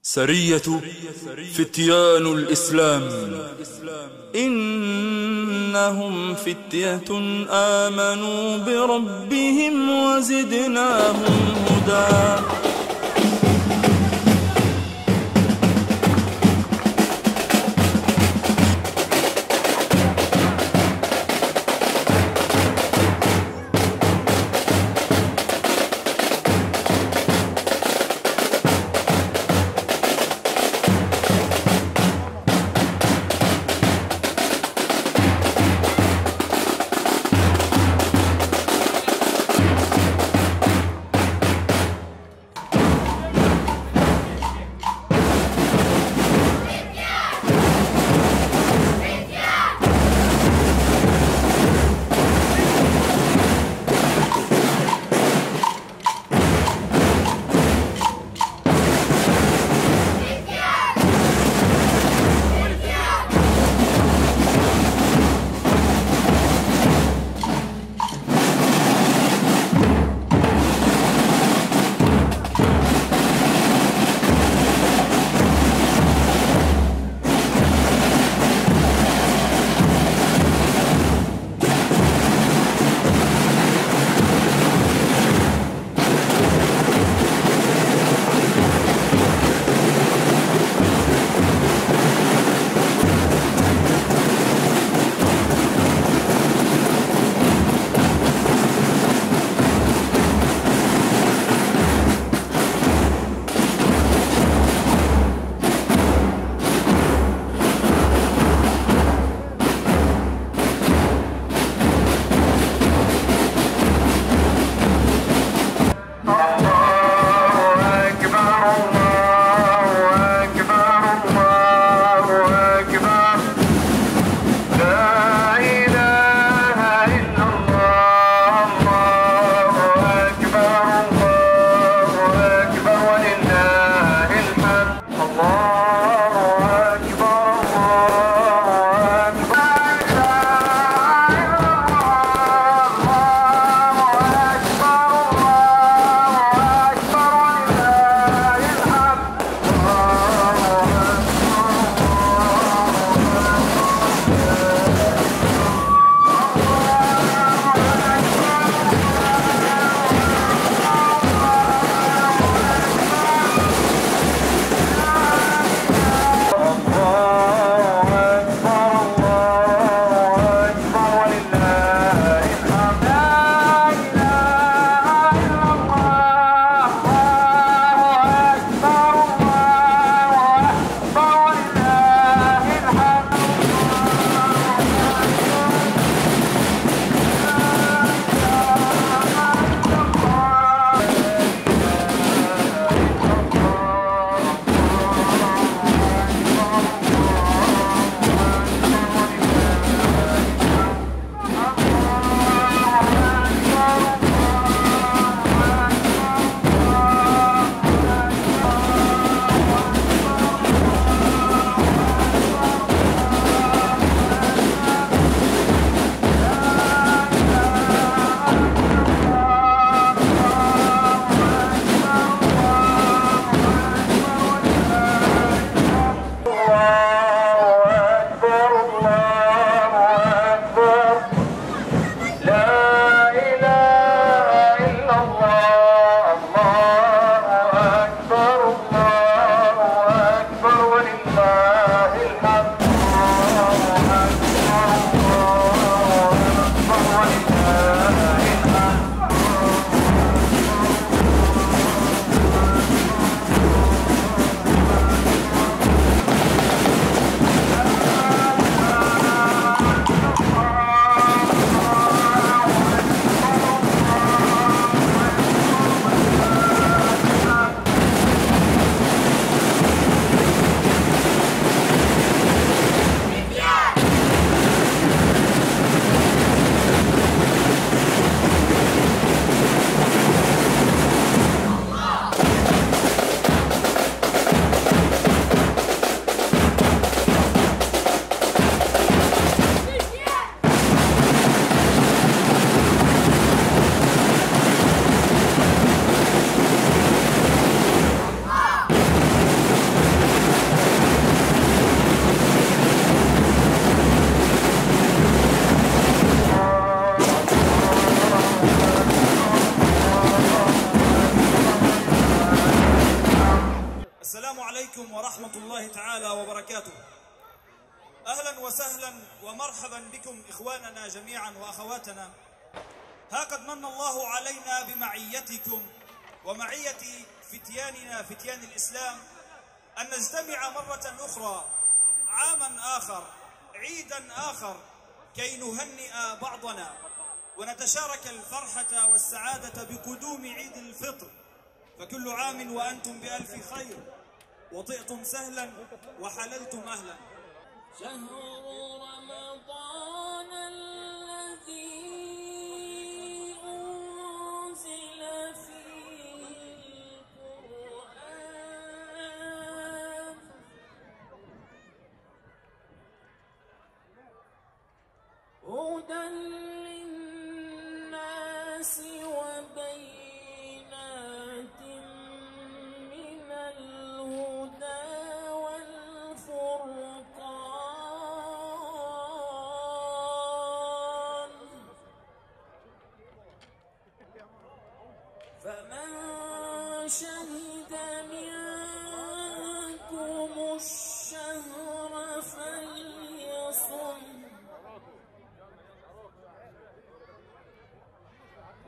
سرية فتيان الإسلام. إنهم فتية آمنوا بربهم وزدناهم هدى. عليكم ورحمة الله تعالى وبركاته. أهلا وسهلا ومرحبا بكم إخواننا جميعا وأخواتنا. ها قد من الله علينا بمعيتكم ومعية فتياننا فتيان الإسلام أن نجتمع مرة أخرى، عاما آخر، عيدا آخر، كي نهنئ بعضنا ونتشارك الفرحة والسعادة بقدوم عيد الفطر. فكل عام وأنتم بألف خير، وطئتم سهلا وحللتم أهلا. شهر رمضان الذي أنزل فيه القرآن هدى للناس وبينات من الهدى والفرقان، فمن شهد منكم الشهر فليصم،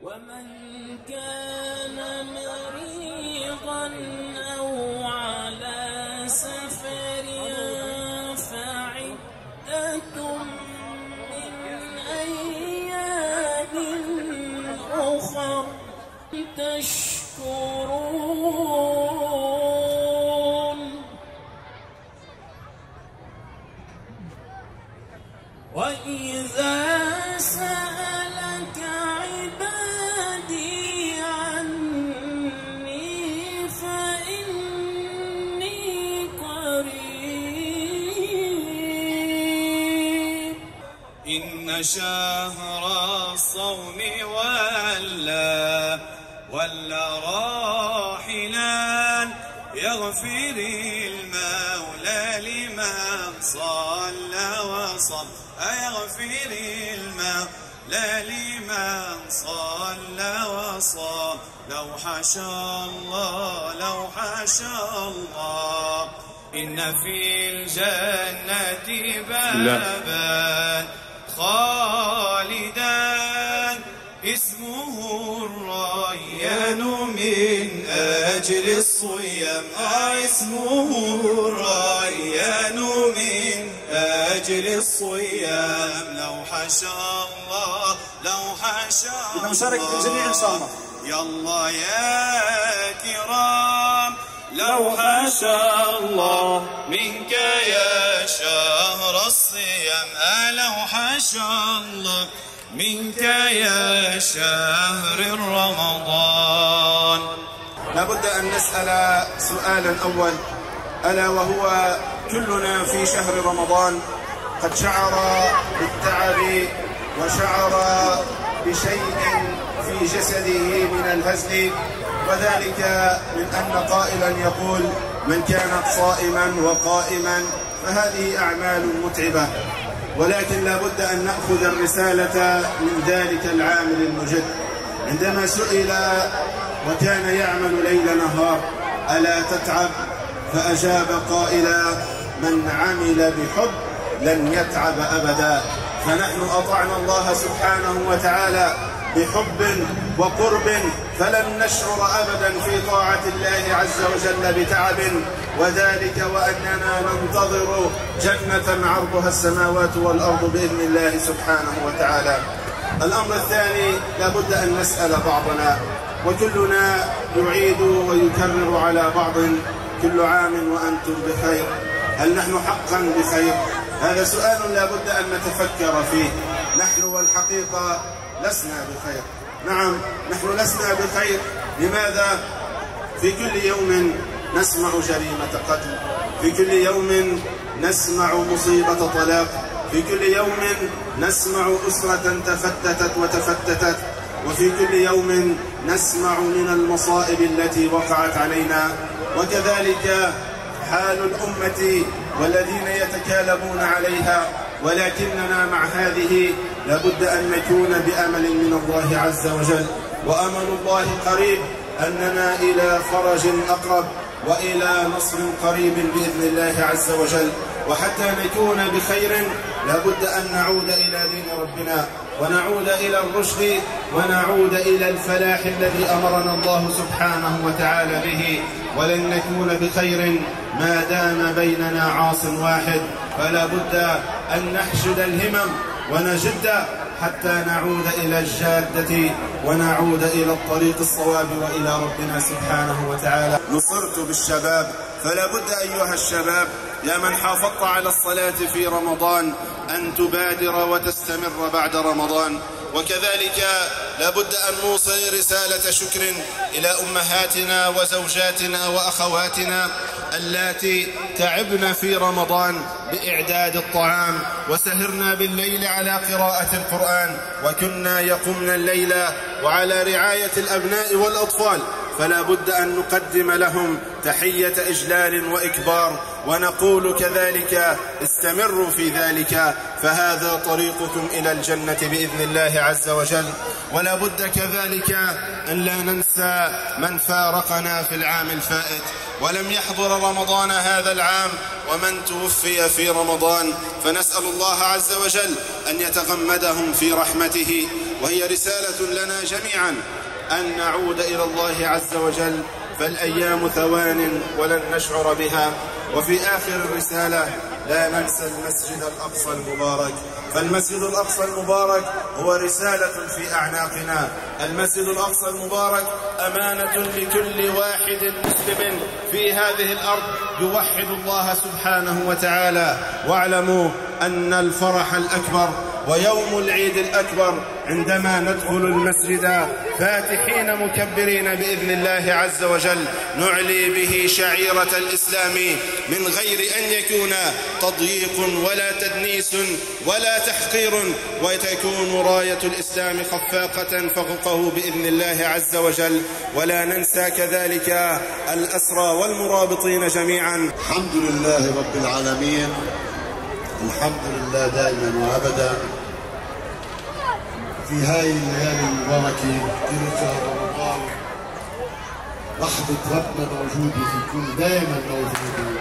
ومن كان مريضا أو على سفر فعدة من أيام أخر تشكرون. وإذا سألك عبادي عني فإني قريب. إن شهر الصوم ولا راحلا يغفر المولى لمن صلى وصام، يغفر المولى لمن صلى وصام. لو حشا الله لو حشا الله إن في الجنة بابا خالدا اسمه الريان من أجل الصيام، اسمه الريان من أجل الصيام. لو حشا الله لو حشا الله نشارك بالجميع إن شاء الله. يلا يا كرام لو حشا الله منك يا شهر الصيام، لو حشا الله منك يا شهر رمضان. لابد أن نسأل سؤالا أول، ألا وهو كلنا في شهر رمضان قد شعر بالتعب وشعر بشيء في جسده من الهزل، وذلك من أن قائلا يقول من كانت صائما وقائما فهذه أعمال متعبة، ولكن لا بد أن نأخذ الرسالة من ذلك العامل المجد عندما سئل وكان يعمل ليل نهار ألا تتعب؟ فأجاب قائلا من عمل بحب لن يتعب أبدا. فنحن أطعنا الله سبحانه وتعالى بحب وقرب، فلن نشعر أبدا في طاعة الله عز وجل بتعب، وذلك وأننا ننتظر جنة عرضها السماوات والأرض بإذن الله سبحانه وتعالى. الأمر الثاني، لابد أن نسأل بعضنا، وكلنا يعيد ويكرر على بعض كل عام وأنتم بخير. هل نحن حقا بخير؟ هذا سؤال لابد أن نتفكر فيه. نحن والحقيقة لسنا بخير. نعم نحن لسنا بخير. لماذا؟ في كل يوم نسمع جريمة قتل، في كل يوم نسمع مصيبة طلاق، في كل يوم نسمع أسرة تفتتت وتفتتت، وفي كل يوم نسمع من المصائب التي وقعت علينا. وكذلك حال الأمة والذين يتكالبون عليها، ولكننا مع هذه لابد أن نكون بأمل من الله عز وجل، وأمل الله قريب أننا إلى فرج أقرب، وإلى نصر قريب بإذن الله عز وجل. وحتى نكون بخير لابد أن نعود إلى دين ربنا، ونعود إلى الرشد، ونعود إلى الفلاح الذي أمرنا الله سبحانه وتعالى به. ولن نكون بخير ما دام بيننا عاص واحد، فلا بد أن نحشد الهمم ونجد حتى نعود إلى الجادة ونعود إلى الطريق الصواب وإلى ربنا سبحانه وتعالى. نصرت بالشباب، فلا بد أيها الشباب يا من حافظت على الصلاة في رمضان أن تبادر وتستمر بعد رمضان. وكذلك لابد أن نوصل رسالة شكر إلى أمهاتنا وزوجاتنا وأخواتنا اللاتي تعبن في رمضان بإعداد الطعام، وسهرنا بالليل على قراءة القرآن، وكنا يقمن الليل وعلى رعاية الأبناء والأطفال. فلا بد أن نقدم لهم تحية إجلال وإكبار، ونقول كذلك استمروا في ذلك، فهذا طريقكم إلى الجنة بإذن الله عز وجل. ولا بد كذلك أن لا ننسى من فارقنا في العام الفائت ولم يحضر رمضان هذا العام، ومن توفي في رمضان، فنسأل الله عز وجل أن يتغمدهم في رحمته. وهي رسالة لنا جميعا أن نعود إلى الله عز وجل، فالأيام ثوان ولن نشعر بها. وفي آخر الرسالة لا ننسى المسجد الأقصى المبارك، فالمسجد الأقصى المبارك هو رسالة في أعناقنا. المسجد الأقصى المبارك أمانة لكل واحد مسلم في هذه الأرض يوحد الله سبحانه وتعالى. واعلموا أن الفرح الأكبر ويوم العيد الأكبر عندما ندخل المسجد فاتحين مكبرين بإذن الله عز وجل، نعلي به شعيرة الإسلام من غير أن يكون تضييق ولا تدنيس ولا تحقير، وتكون راية الإسلام خفاقة فوقه بإذن الله عز وجل. ولا ننسى كذلك الأسرى والمرابطين جميعا. الحمد لله رب العالمين، الحمد لله دائما وأبدا. في هاي الليالي المباركة في شهر رمضان رحمة ربنا موجودة فيكم، دائما موجودة.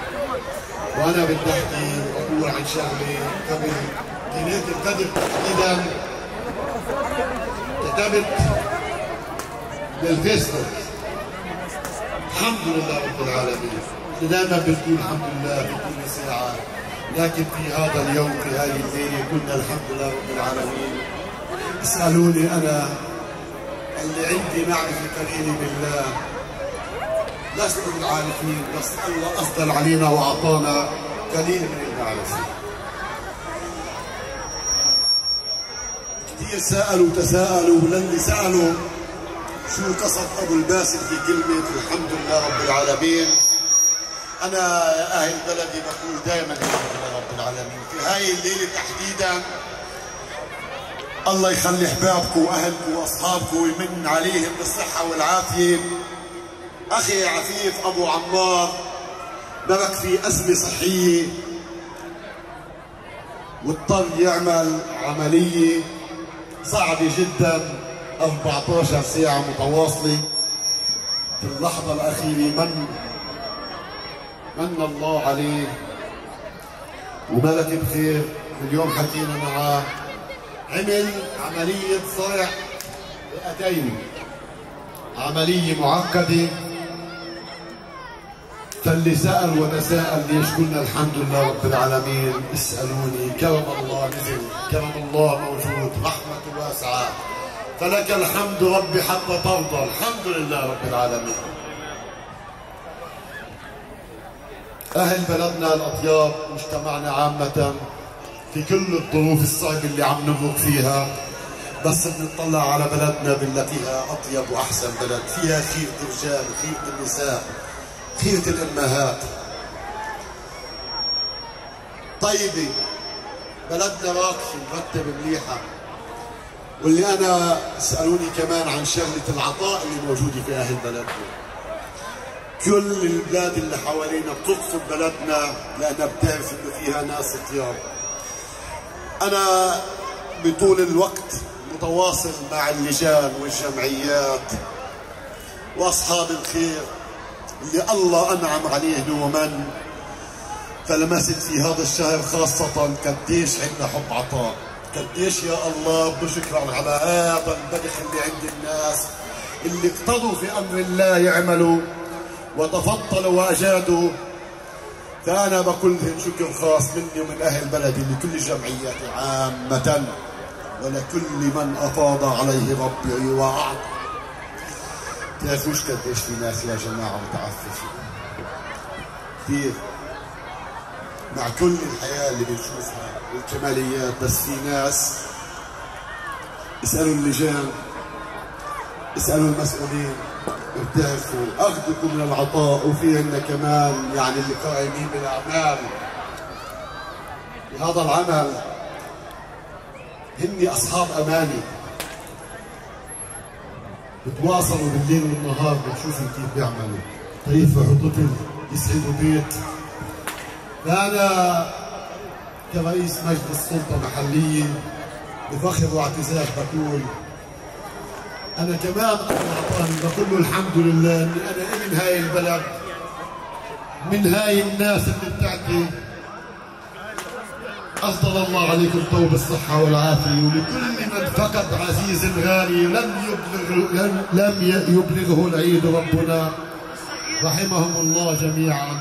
وأنا بدي أحكي وأقول عن شغلة قبل ليلة القدر تحديدا. كتبت بالفيسبوك الحمد لله رب العالمين. دائما بنقول الحمد لله في كل ساعة، لكن في هذا اليوم في هذه الليلة قلنا الحمد لله رب العالمين. اسألوني أنا اللي عندي معرفة قليلة بالله، لست من العارفين، بس الله أفضل علينا وأعطانا قليل من المعرفة. كثير سألوا تساءلوا، وللي سألوا شو قصد أبو الباسل في كلمة الحمد لله رب العالمين، أنا يا أهل بلدي بقول دائما الحمد لله رب العالمين. في هاي الليلة تحديدا الله يخلي احبابكم واهلكم واصحابكم ويمن عليهم بالصحه والعافيه. اخي عفيف ابو عمار برك في ازمه صحيه واضطر يعمل عمليه صعبه جدا 14 ساعه متواصله. في اللحظه الاخيره من الله عليه وبلك بخير. اليوم حكينا معاه، عمل عملية صرع رئتين، عملية معقدة. فاللي سأل وتساءل ليش قلنا الحمد لله رب العالمين، اسألوني. كرم الله نزل، كرم الله موجود، رحمة واسعة، فلك الحمد ربي حتى ترضى. الحمد لله رب العالمين. أهل بلدنا الأطياب، مجتمعنا عامة في كل الظروف الصعبة اللي عم نمرق فيها، بس بنطلع على بلدنا بنلاقيها أطيب وأحسن بلد، فيها خيرة الرجال، خيرة النساء، خيرة الأمهات، طيبة، بلدنا راقية مرتبة مليحة. واللي أنا اسألوني كمان عن شغلة العطاء اللي موجودة في أهل بلدنا. كل البلاد اللي حوالينا بتقصد بلدنا لأنها بتعرف إنه فيها ناس طياب. أنا بطول الوقت متواصل مع اللجان والجمعيات وأصحاب الخير اللي الله أنعم عليه نوما، فلمست في هذا الشهر خاصة قديش عندنا حب عطاء، قديش يا الله بشكرا على هذا البدخ اللي عند الناس اللي اقتضوا في أمر الله يعملوا وتفضلوا وأجادوا. فأنا بقول لهم شكر خاص مني ومن أهل بلدي لكل الجمعيات عامة ولكل من أفاض عليه ربي وأعطى. تعرفوش قديش في ناس يا جماعة متعففين كثير مع كل الحياة اللي بنشوفها والجماليات، بس في ناس اسألوا اللجان، اسألوا المسؤولين، بتعرفوا أخذكم من العطاء وفي عندنا كمان يعني اللي قائمين بالأعمال بهذا العمل هن أصحاب أماني، بتواصلوا بالليل والنهار، بتشوفوا كيف بيعملوا، يرفعوا طفل، يسعدوا بيت. فأنا كرئيس مجلس سلطة محلية بفخر واعتزاز بقول أنا كمان بقول له الحمد لله إني أنا ابن هاي البلد، من هاي الناس اللي بتعطي. أفضل الله عليكم طول الصحة والعافية، ولكل من فقد عزيز غالي لم يبلغه العيد ربنا رحمهم الله جميعا.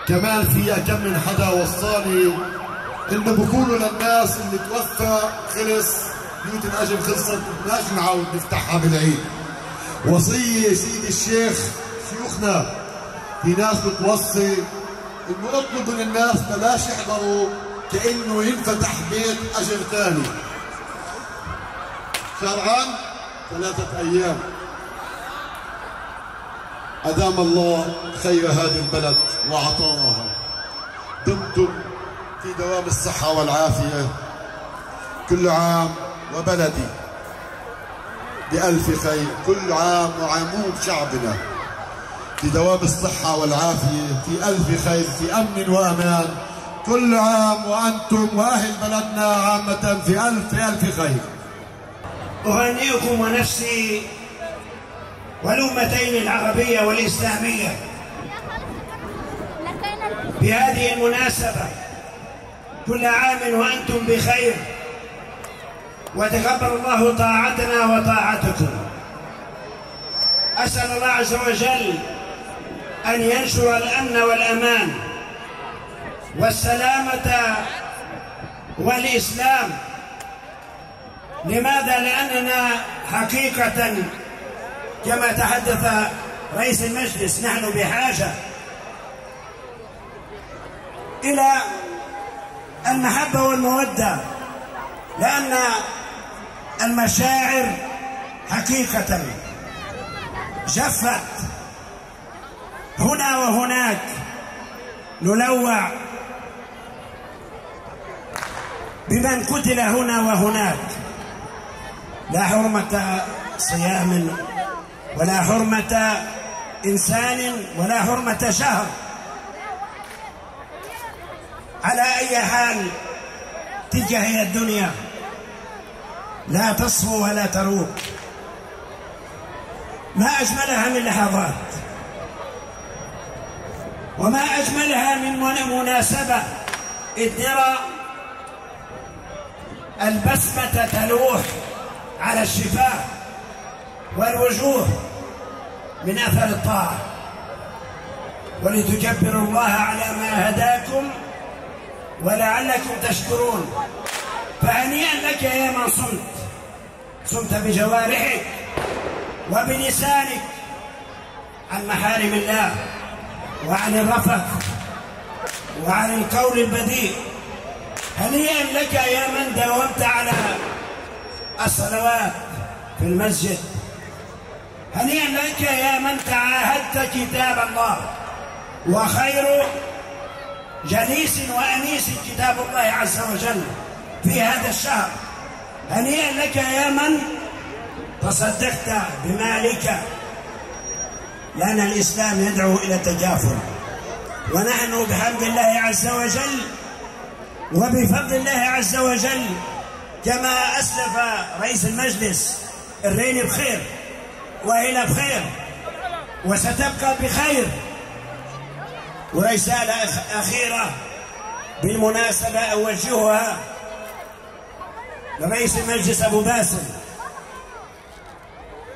كمان في كم من حدا وصاني إنه بقولوا للناس اللي توفى خلص بيوت الأجر خلصت بدناش نعاود نفتحها بالعيد. وصية سيدي الشيخ شيوخنا، في ناس بتوصي إنه اطلبوا للناس بلاش يحضروا كأنه ينفتح بيت أجر ثاني. شرعا 3 أيام. أدام الله خير هذه البلد وعطاها، دمتم في دوام الصحة والعافية كل عام وبلدي بألف خير، كل عام وعمود شعبنا في دوام الصحة والعافية في ألف خير، في أمن وأمان، كل عام وأنتم وأهل بلدنا عامة في ألف خير. أهنئكم ونفسي والأمتين العربية والإسلامية بهذه المناسبة، كل عام وأنتم بخير، وتقبل الله طاعتنا وطاعتكم. أسأل الله عز وجل أن ينشر الأمن والأمان والسلامة والإسلام. لماذا؟ لأننا حقيقة كما تحدث رئيس المجلس نحن بحاجة إلى المحبة والمودة، لأن المشاعر حقيقة جفت هنا وهناك، نلوع بمن قتل هنا وهناك، لا حرمة صيام ولا حرمة إنسان ولا حرمة شهر. على أي حال تلك هي الدنيا، لا تصفو ولا تروق. ما أجملها من لحظات، وما أجملها من مناسبة إذ نرى البسمة تلوح على الشفاه والوجوه من أثر الطاعة، ولتكبروا الله على ما هداكم ولعلكم تشكرون. فهنيئا لك يا من صمت بجوارحك وبلسانك عن محارم الله وعن الرفث وعن القول البذيء. هنيئا لك يا من داومت على الصلوات في المسجد. هنيئا لك يا من تعاهدت كتاب الله، وخير جليس وأنيس كتاب الله عز وجل في هذا الشهر. هنيئا لك يا من تصدقت بمالك، لأن الإسلام يدعو إلى التجافل، ونحن بحمد الله عز وجل وبفضل الله عز وجل كما أسلف رئيس المجلس الرين بخير وإلى بخير، وستبقى بخير. ورسالة أخيرة بالمناسبة أوجهها لرئيس المجلس أبو باسل،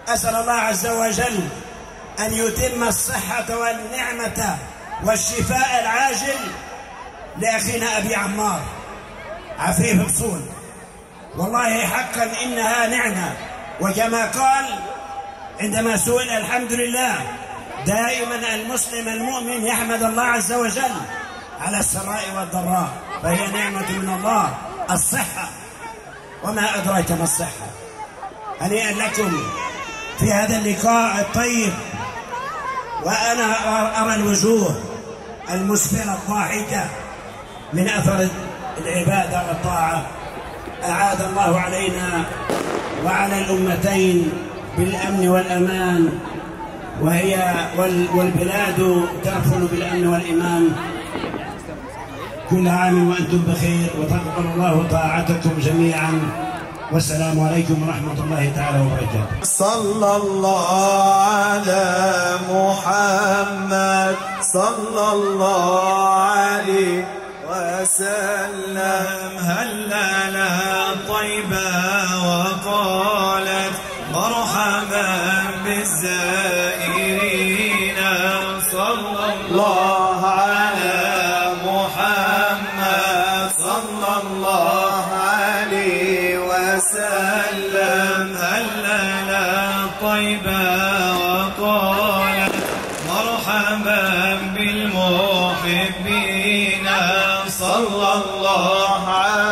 أسأل الله عز وجل أن يتم الصحة والنعمة والشفاء العاجل لأخينا أبي عمار عفيف بصول. والله حقا إنها نعمة، وكما قال عندما سئل الحمد لله، دائما المسلم المؤمن يحمد الله عز وجل على السراء والضراء، فهي نعمة من الله الصحة، وما أدراك ما الصحة. هنيئا لكم في هذا اللقاء الطيب، وأنا أرى الوجوه المسفرة الضاحكة من أثر العبادة والطاعة. أعاد الله علينا وعلى الأمتين بالأمن والأمان، والبلاد ترفل بالأمن والإيمان. كل عام وأنتم بخير، وتقبل الله طاعتكم جميعا، والسلام عليكم ورحمة الله تعالى وبركاته. صلى الله على محمد صلى الله عليه وسلم. هلل طيبة وقالت مرحبا بالزائرين. صلى الله على محمد صلى الله عليه وسلم. هلل طيبة وقالت مرحبا بالمحبين. صلى الله عليه